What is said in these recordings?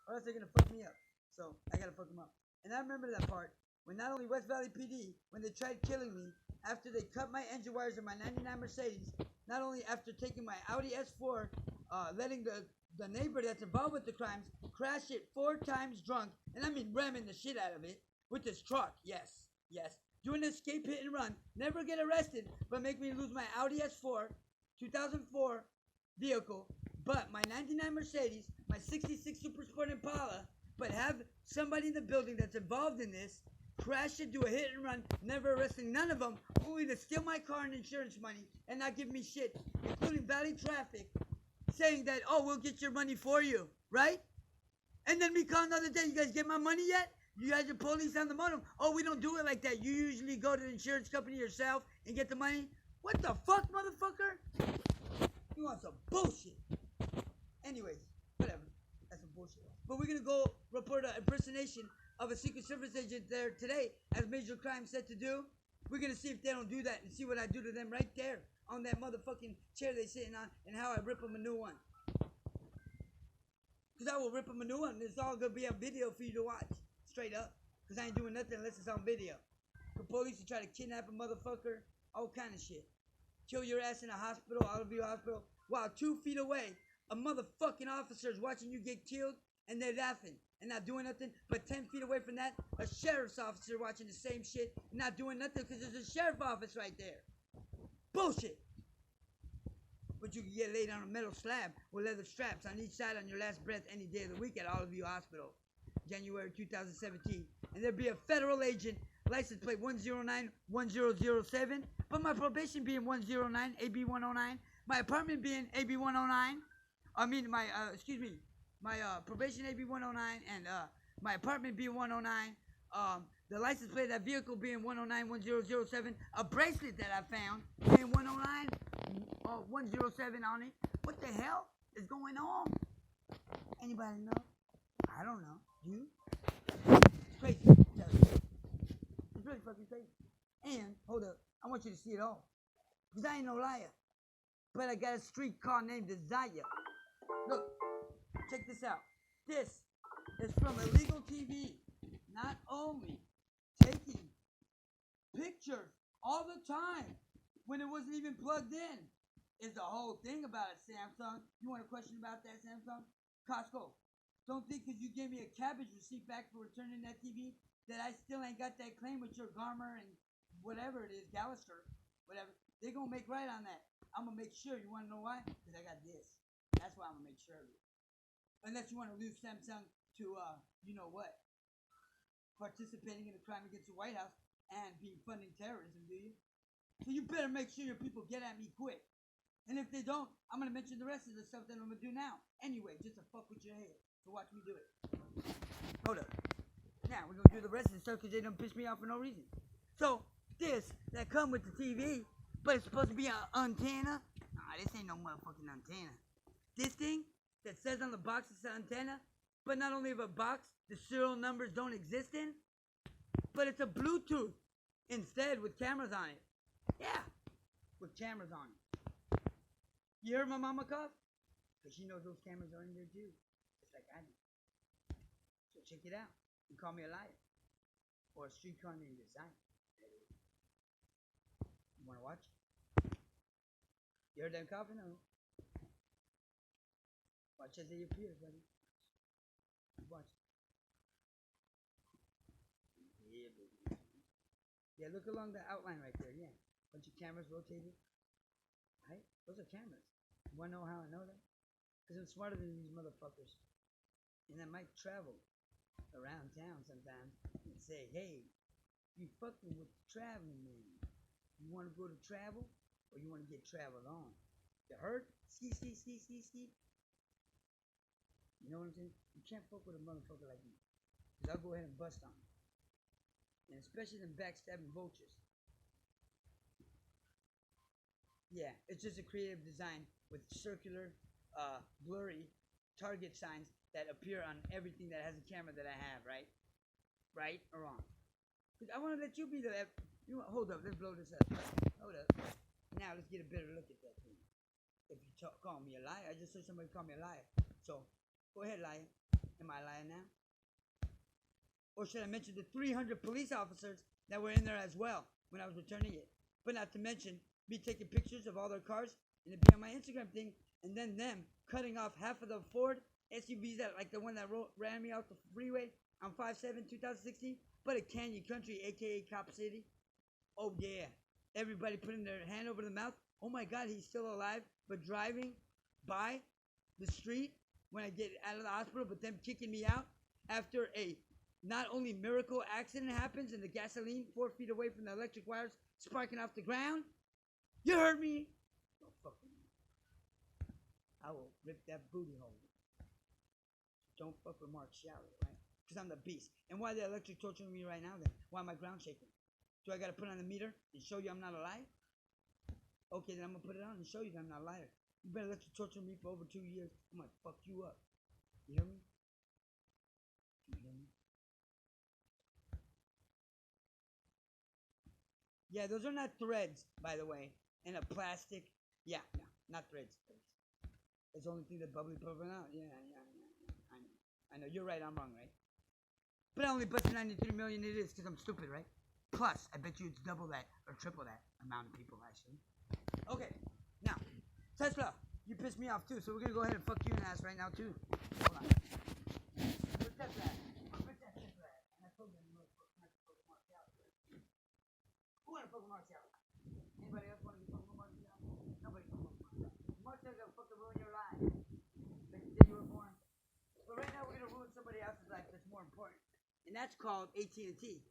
or else they're gonna fuck me up. So I gotta fuck them up. And I remember that part when not only West Valley PD, when they tried killing me after they cut my engine wires in my '99 Mercedes, not only after taking my Audi S4, letting the neighbor that's involved with the crimes crash it 4 times drunk, and I mean ramming the shit out of it with this truck. Yes, yes. Doing an escape hit and run, never get arrested, but make me lose my Audi S4, 2004 vehicle, but my '99 Mercedes, my '66 Super Sport Impala, but have somebody in the building that's involved in this crash it, do a hit and run, never arresting none of them, only to steal my car and insurance money and not give me shit, including Valley Traffic, saying that, oh, we'll get your money for you, right? And then me call another day, you guys get my money yet? You guys are police on the motor. Oh, we don't do it like that. You usually go to the insurance company yourself and get the money. What the fuck, motherfucker? You want some bullshit. Anyways, whatever. That's some bullshit. But we're going to go report an impersonation of a Secret Service agent there today, as major crime said to do. We're going to see if they don't do that and see what I do to them right there on that motherfucking chair they sitting on and how I rip them a new one. Because I will rip them a new one. It's all going to be on video for you to watch. Straight up. Because I ain't doing nothing unless it's on video. The police will try to kidnap a motherfucker. All kind of shit. Kill your ass in a hospital, out of your hospital. While 2 feet away, a motherfucking officer is watching you get killed. And they're laughing and not doing nothing. But 10 feet away from that, a sheriff's officer watching the same shit and not doing nothing because there's a sheriff office right there. Bullshit. But you can get laid on a metal slab with leather straps on each side on your last breath any day of the week at Olive Hospital. January 2017. And there'd be a federal agent, license plate 1091007, but my probation being 109, AB 109, my apartment being AB 109, my probation AB 109, and my apartment being 109, the license plate of that vehicle being 1091007, a bracelet that I found being 109 107 on it. What the hell is going on? Anybody know? I don't know. You? It's crazy. It's really fucking crazy. And, hold up, I want you to see it all. Because I ain't no liar. But I got a street car named Desire. Look, check this out. This is from illegal TV. Not only taking pictures all the time when it wasn't even plugged in. Is the whole thing about it, Samsung. You want a question about that, Samsung? Costco. Don't think because you gave me a cabbage receipt back for returning that TV that I still ain't got that claim with your Garmer and whatever it is, Gallister, whatever. They're going to make right on that. I'm going to make sure. You want to know why? Because I got this. That's why I'm going to make sure of it. Unless you want to lose Samsung to, you know what, participating in a crime against the White House and be funding terrorism, do you? So you better make sure your people get at me quick. And if they don't, I'm going to mention the rest of the stuff that I'm going to do now. Anyway, just to fuck with your head. So watch me do it. Hold up. Now, we're going to do the rest of the stuff because they don't piss me off for no reason. So, this that come with the TV, but it's supposed to be an antenna. Nah, this ain't no motherfucking antenna. This thing that says on the box it's an antenna, but not only of a box the serial numbers don't exist in, but it's a Bluetooth instead with cameras on it. Yeah, with cameras on it. You heard my mama cough? Because she knows those cameras are in there too. Just like I do. So check it out. You call me a liar. Or a streetcar named Design. You want to watch? You heard them coughing? No? Watch as they appear, buddy. Watch. Yeah, baby. Yeah, look along the outline right there. Yeah. Bunch of cameras rotated. Right? Those are cameras. You want to know how I know that? Because I'm smarter than these motherfuckers. And I might travel around town sometimes and say, hey, you fucking with the traveling man. You want to go to travel or you want to get traveled on? You heard? Ski. You know what I'm saying? You can't fuck with a motherfucker like me. Because I'll go ahead and bust on you. And especially them backstabbing vultures. Yeah, it's just a creative design with circular, blurry target signs that appear on everything that has a camera that I have, right? Right or wrong? Because I want to let you be the... hold up, let's blow this up. Hold up. Now let's get a better look at that thing. If you call me a liar, I just said somebody call me a liar. So, go ahead, liar. Am I lying now? Or should I mention the 300 police officers that were in there as well when I was returning it? But not to mention me taking pictures of all their cars and it be on my Instagram thing, and then them cutting off half of the Ford SUVs that, like the one that ran me off the freeway on 5/7/2016, but a Canyon Country, aka Cop City. Oh yeah, everybody putting their hand over the mouth. Oh my God, he's still alive, but driving by the street when I get out of the hospital, but them kicking me out after a not only miracle accident happens and the gasoline 4 feet away from the electric wires sparking off the ground. You heard me. Don't fuck with me. I will rip that booty hole. Don't fuck with Mark Shallot, right? Because I'm the beast. And why are they electric torturing me right now then? Why am I ground shaking? Do I gotta put on the meter and show you I'm not a liar? Okay, then I'm gonna put it on and show you that I'm not a liar. You better electric torture me for over 2 years. I'm gonna fuck you up. You hear me? You hear me? Yeah, those are not threads, by the way. And a plastic. Yeah, no, not threads. It's the only thing that bubbly popping out. Yeah. I know. You're right, I'm wrong, right? But I only busted 93 million it is because I'm stupid, right? Plus, I bet you it's double that or triple that amount of people, actually. Okay, now, Tesla, you pissed me off too, so we're gonna go ahead and fuck you in the ass right now too. Hold on. Where's Tesla at? Where's that Tesla at? And I told you I'm gonna fuck Mark Shallot. Who wanna fuck with Mark Shallot? Anybody else wanna be fucking with Mark Shallot? Nobody can fuck with Mark Shallot. Mark Shallot's gonna fucking ruin your life. Like the day you were born. But right now we're gonna ruin somebody else's life that's more important. And that's called at&t.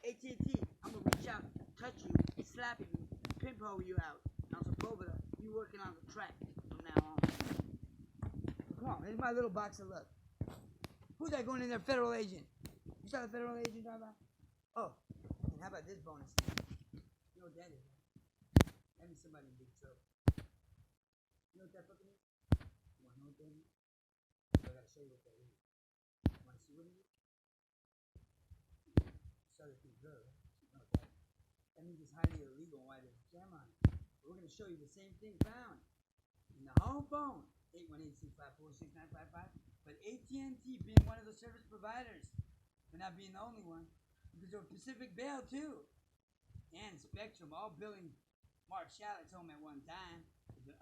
at&t, I'm gonna reach out, touch you, slap you, pinhole you out. Now Sepulveda, you working on the track from now on. Come on, here's my little box of luck. Who's that going in there? Federal agent. You saw the federal agent drive by? Oh, and how about this bonus? You know what that is? That means somebody in big trouble. You know what that fucking is? You wanna know what that is? I gotta show you what that is. You wanna see what it is? Other things good, right? You know that. That means it's highly illegal and why there's a jam on it. But we're going to show you the same thing found in the home phone, 818-654-6955. But at&t being one of the service providers, but not being the only one, because there was Pacific Bell too, and Spectrum, all billing Mark Shallot's home at one time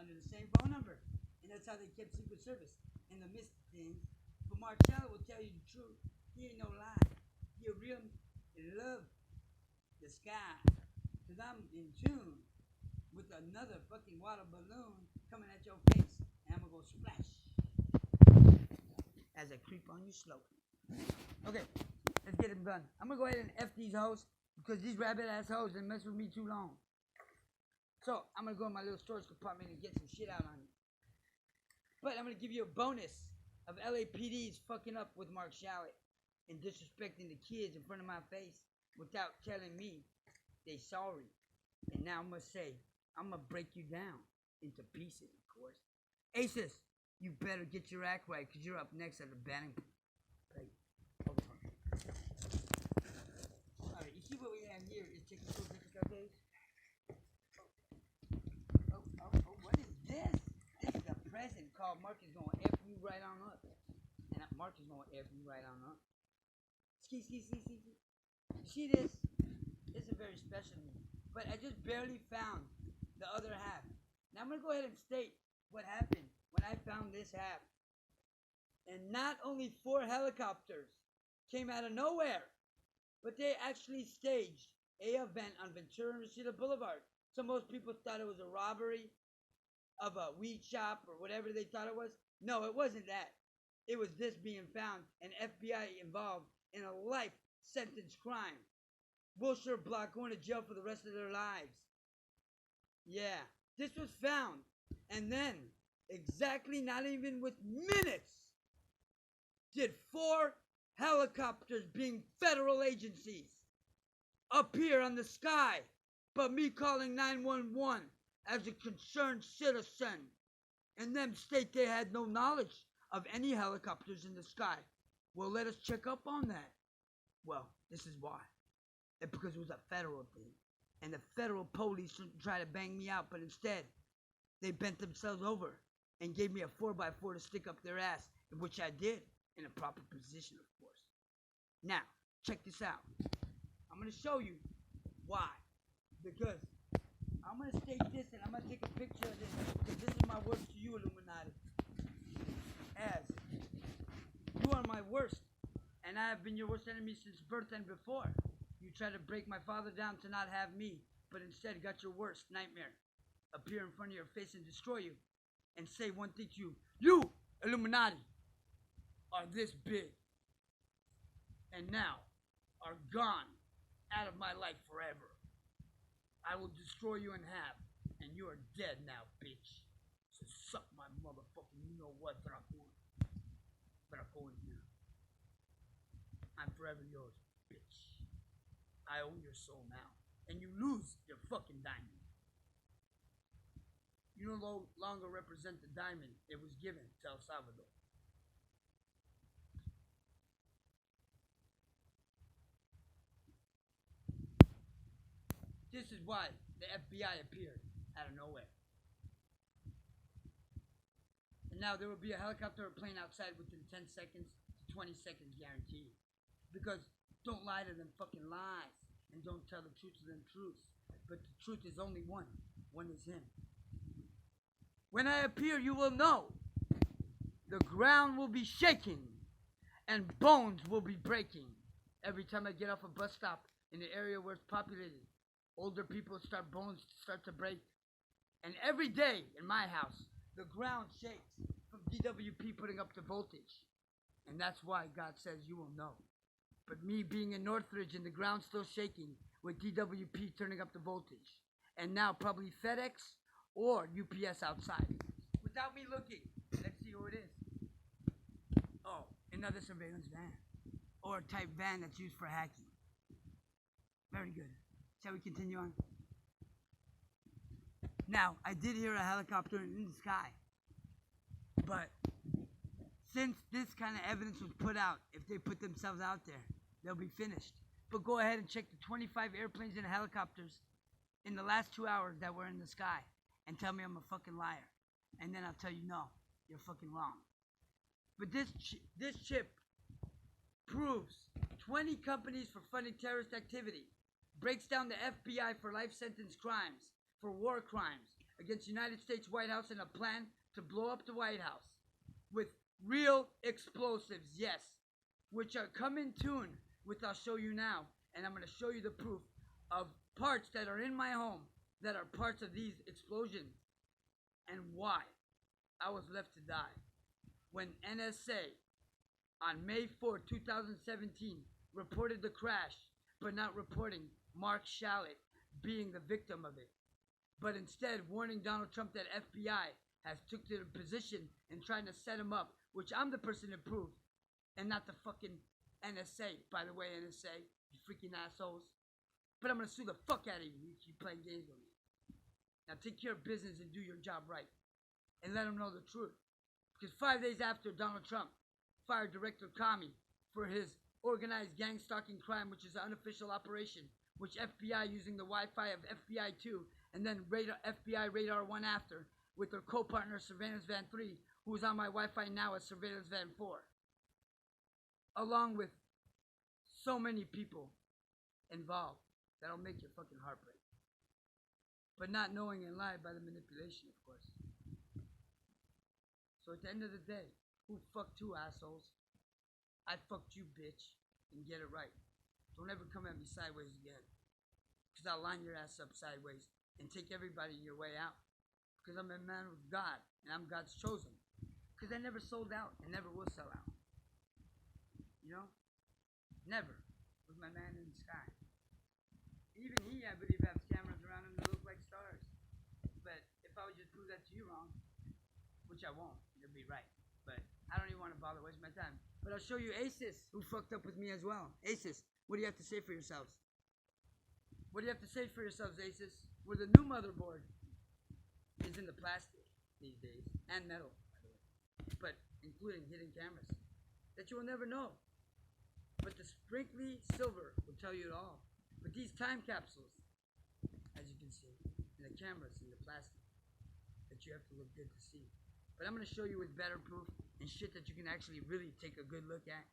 under the same phone number. And that's how they kept Secret Service in the midst of things. But Mark Shallot will tell you the truth. He ain't no lie. He a real love the sky, cause I'm in tune with another fucking water balloon coming at your face, and I'm gonna go splash as I creep on you slowly. Okay, let's get it done. I'm gonna go ahead and F these hoes because these rabbit ass hoes didn't mess with me too long. So I'm gonna go in my little storage compartment and get some shit out on you. But I'm gonna give you a bonus of LAPD's fucking up with Mark Shallot and disrespecting the kids in front of my face without telling me they sorry. And now I'm gonna say, I'm gonna break you down into pieces, of course. Aces, you better get your act right, because you're up next at the batting plate. Alright, you see what we have here is technical difficulties? Oh, what is this? This is a present called Mark is gonna F you right on up. And Mark is gonna F you right on up. See. You see this? This is very special to me. But I just barely found the other half. Now I'm going to go ahead and state what happened when I found this half. And not only 4 helicopters came out of nowhere, but they actually staged a event on Ventura and Reseda Boulevard. So most people thought it was a robbery of a weed shop or whatever they thought it was. No, it wasn't that. It was this being found and FBI involved in a life sentence crime. Wilshire Block going to jail for the rest of their lives. Yeah, this was found. And then, exactly not even with minutes, did 4 helicopters being federal agencies appear on the sky. But me calling 911 as a concerned citizen. And them state they had no knowledge of any helicopters in the sky. Well, let us check up on that. Well, this is why. It's because it was a federal thing. And the federal police shouldn't try to bang me out, but instead, they bent themselves over and gave me a 4x4 to stick up their ass, which I did. in a proper position, of course. Now, check this out. I'm going to show you why. Because I'm going to state this and I'm going to take a picture of this. Because this is my words to you, Illuminati. As you are my worst, and I have been your worst enemy since birth and before. You tried to break my father down to not have me, but instead got your worst nightmare appear in front of your face and destroy you, and say one thing to you. You, Illuminati, are this big, and now are gone out of my life forever. I will destroy you in half, and you are dead now, bitch. So suck my motherfucking you-know-what, Dracul. Dracul here. I'm forever yours, bitch. I own your soul now, and you lose your fucking diamond. You no longer represent the diamond it was given to El Salvador. This is why the FBI appeared out of nowhere. And now there will be a helicopter or plane outside within 10 seconds to 20 seconds guaranteed. Because don't lie to them fucking lies. And don't tell the truth to them truths. But the truth is only one. One is him. When I appear, you will know. The ground will be shaking. And bones will be breaking. Every time I get off a bus stop in the area where it's populated, older people bones start to break. And every day in my house, the ground shakes from DWP putting up the voltage. And that's why God says you will know. But me being in Northridge and the ground still shaking with DWP turning up the voltage. And now probably FedEx or UPS outside. Without me looking. Let's see who it is. Oh, another surveillance van. Or a type van that's used for hacking. Very good. Shall we continue on? Now, I did hear a helicopter in the sky. But since this kind of evidence was put out, if they put themselves out there, they'll be finished. But go ahead and check the 25 airplanes and helicopters in the last 2 hours that were in the sky and tell me I'm a fucking liar. And then I'll tell you, no, you're fucking wrong. But this chip proves 20 companies for funding terrorist activity, breaks down the FBI for life sentence crimes, for war crimes against the United States White House and a plan to blow up the White House with real explosives, yes, which are come in tune with I'll show you now, and I'm going to show you the proof of parts that are in my home that are parts of these explosions and why I was left to die. When NSA on May 4, 2017 reported the crash, but not reporting Mark Shallett being the victim of it, but instead warning Donald Trump that FBI has took to the position in trying to set him up, which I'm the person that proved, and not the fucking NSA. By the way, NSA, you freaking assholes. But I'm gonna sue the fuck out of you. You keep playing games with me. Now take care of business and do your job right, and let them know the truth. Because 5 days after Donald Trump fired Director Comey for his organized gang stalking crime, which is an unofficial operation, which FBI using the Wi-Fi of FBI 2 and then FBI Radar 1 after, with their co-partner Surveillance Van 3, who is on my Wi-Fi now as Surveillance Van 4. Along with so many people involved that'll make your fucking heart break. But not knowing and lie by the manipulation, of course. So at the end of the day, who fucked who, assholes? I fucked you, bitch, and get it right. Don't ever come at me sideways again. Because I'll line your ass up sideways and take everybody your way out. Because I'm a man of God, and I'm God's chosen. Because I never sold out and never will sell out. You know? Never was my man in the sky. Even he, I believe, has cameras around him that look like stars. But if I would just prove that to you wrong, which I won't, you'll be right. But I don't even want to bother wasting my time. But I'll show you Asus, who fucked up with me as well. Asus, what do you have to say for yourselves? What do you have to say for yourselves, Asus? Where the new motherboard is in the plastic these days, and metal, by the way, but including hidden cameras that you will never know. But the sprinkly silver will tell you it all. But these time capsules, as you can see, and the cameras in the plastic, that you have to look good to see. But I'm going to show you with better proof and shit that you can actually really take a good look at.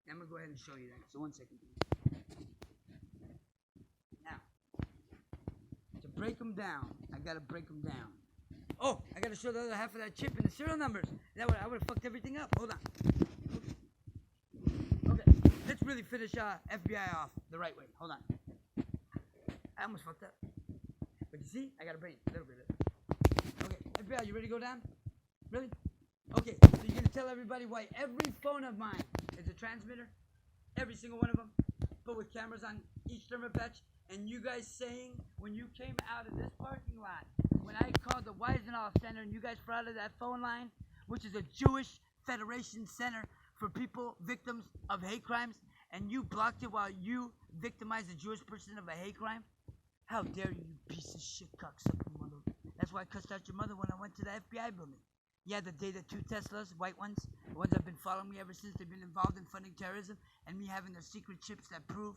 I'm gonna go ahead and show you that. So 1 second. Now, to break them down, I gotta break them down. Oh, I gotta show the other half of that chip and the serial numbers. I would have fucked everything up. Hold on. Okay, let's really finish FBI off the right way. Hold on. I almost fucked up. But you see, I got a brain. A little bit of it. Okay, FBI, you ready to go down? Really? Okay, so you're gonna tell everybody why every phone of mine is a transmitter? Every single one of them? But with cameras on each thermal patch? And you guys saying, when you came out of this parking lot, when I called the Weisenhoff Center and you guys frauded that phone line, which is a Jewish Federation Center for people, victims of hate crimes, and you blocked it while you victimized a Jewish person of a hate crime? How dare you piece of shit cocksucker mother. That's why I cussed out your mother when I went to the FBI building. Yeah, the day that 2 Teslas, white ones, the ones that have been following me ever since, they've been involved in funding terrorism, and me having their secret chips that prove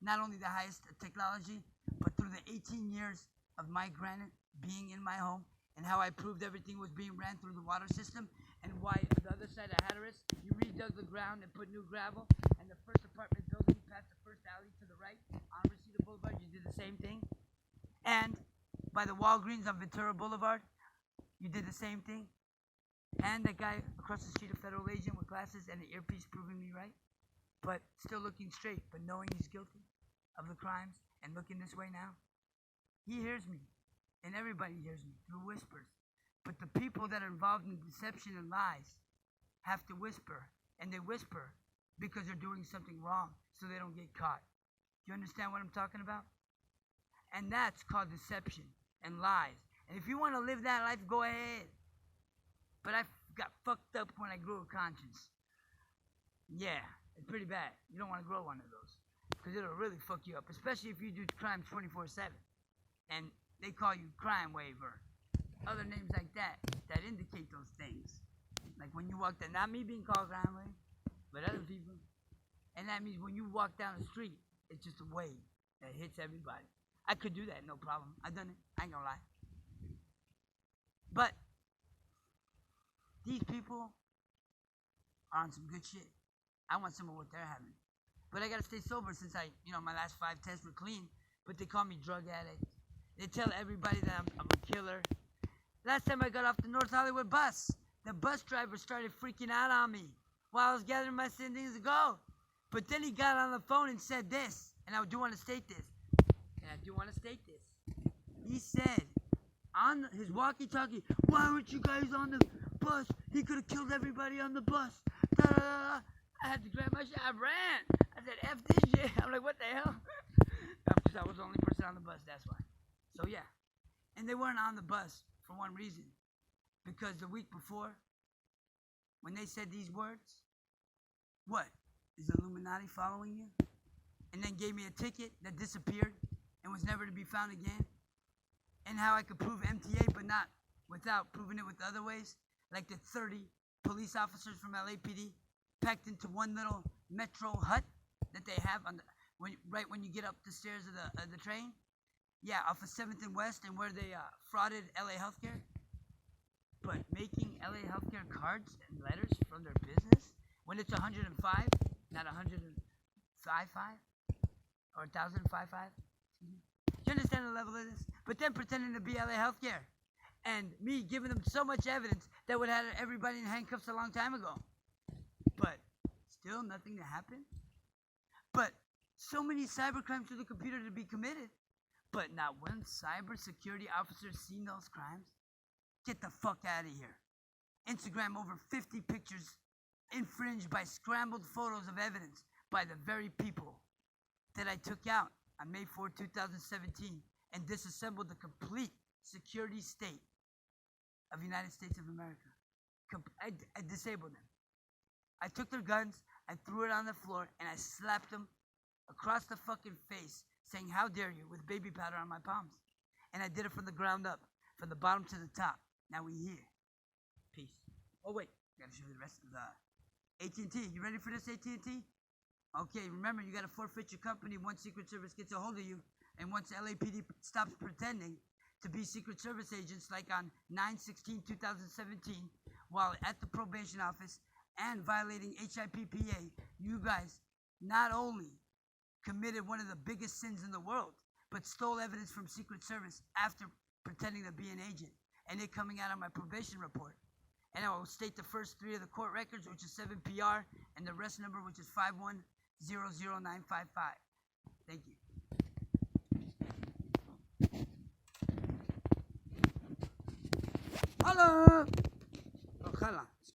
not only the highest technology, but through the 18 years of my granite being in my home, and how I proved everything was being ran through the water system, and why the other side of Hatteras, you redug the ground and put new gravel, and the first apartment building past the first alley to the right on Reseda Boulevard, you did the same thing. And by the Walgreens on Ventura Boulevard, you did the same thing. And that guy across the street, a federal agent with glasses and an earpiece proving me right, but still looking straight, but knowing he's guilty of the crimes and looking this way now. He hears me, and everybody hears me through whispers. But the people that are involved in deception and lies have to whisper, and they whisper because they're doing something wrong so they don't get caught. Do you understand what I'm talking about? And that's called deception and lies. And if you want to live that life, go ahead. But I got fucked up when I grew a conscience. Yeah, it's pretty bad. You don't want to grow one of those, because it'll really fuck you up, especially if you do crimes 24/7. And they call you crime waiver. Other names like that indicate those things. Like when you walk down, not me being called crime wave, but other people. And that means when you walk down the street, it's just a wave that hits everybody. I could do that, no problem. I've done it. I ain't gonna lie. But these people are on some good shit. I want some of what they're having. But I gotta stay sober since my last 5 tests were clean. But they call me drug addict. They tell everybody that I'm a killer. Last time I got off the North Hollywood bus, the bus driver started freaking out on me while I was gathering my things to go. But then he got on the phone and said this, and I do want to state this. He said on his walkie-talkie, "Why weren't you guys on the bus? He could have killed everybody on the bus." Da, da, da. I had to grab my shit. I ran. I said, "F this shit." I'm like, what the hell? Because I was the only person on the bus, that's why. So yeah. And they weren't on the bus for one reason. Because the week before, when they said these words, what? Is the Illuminati following you? And then gave me a ticket that disappeared and was never to be found again. And how I could prove MTA, but not without proving it with other ways. Like the 30 police officers from LAPD packed into one little metro hut that they have on right when you get up the stairs of the train. Yeah, off of 7th and West, and where they frauded LA Healthcare. But making LA Healthcare cards and letters from their business when it's 105, not 105.5 or 1,055. Do you understand the level of this? But then pretending to be LA Healthcare, and me giving them so much evidence that would have had everybody in handcuffs a long time ago. But still nothing to happen. But so many cybercrimes through the computer to be committed, but not one cybersecurity officer seen those crimes. Get the fuck out of here. Instagram over 50 pictures infringed by scrambled photos of evidence by the very people that I took out on May 4, 2017 and disassembled the complete security state of the United States of America. I disabled them. I took their guns, I threw it on the floor, and I slapped them across the fucking face, saying, "How dare you," with baby powder on my palms. And I did it from the ground up, from the bottom to the top. Now we here. Peace. Oh wait, I gotta show you the rest of the at&t. You ready for this, at&t? Okay, remember, you gotta forfeit your company once Secret Service gets a hold of you, and once LAPD stops pretending to be Secret Service agents, like on 9/16/2017, while at the probation office and violating HIPPA, you guys not only committed one of the biggest sins in the world, but stole evidence from Secret Service after pretending to be an agent, and it coming out on my probation report. And I will state the first 3 of the court records, which is 7PR, and the rest number, which is 5100955. Thank you. Holla!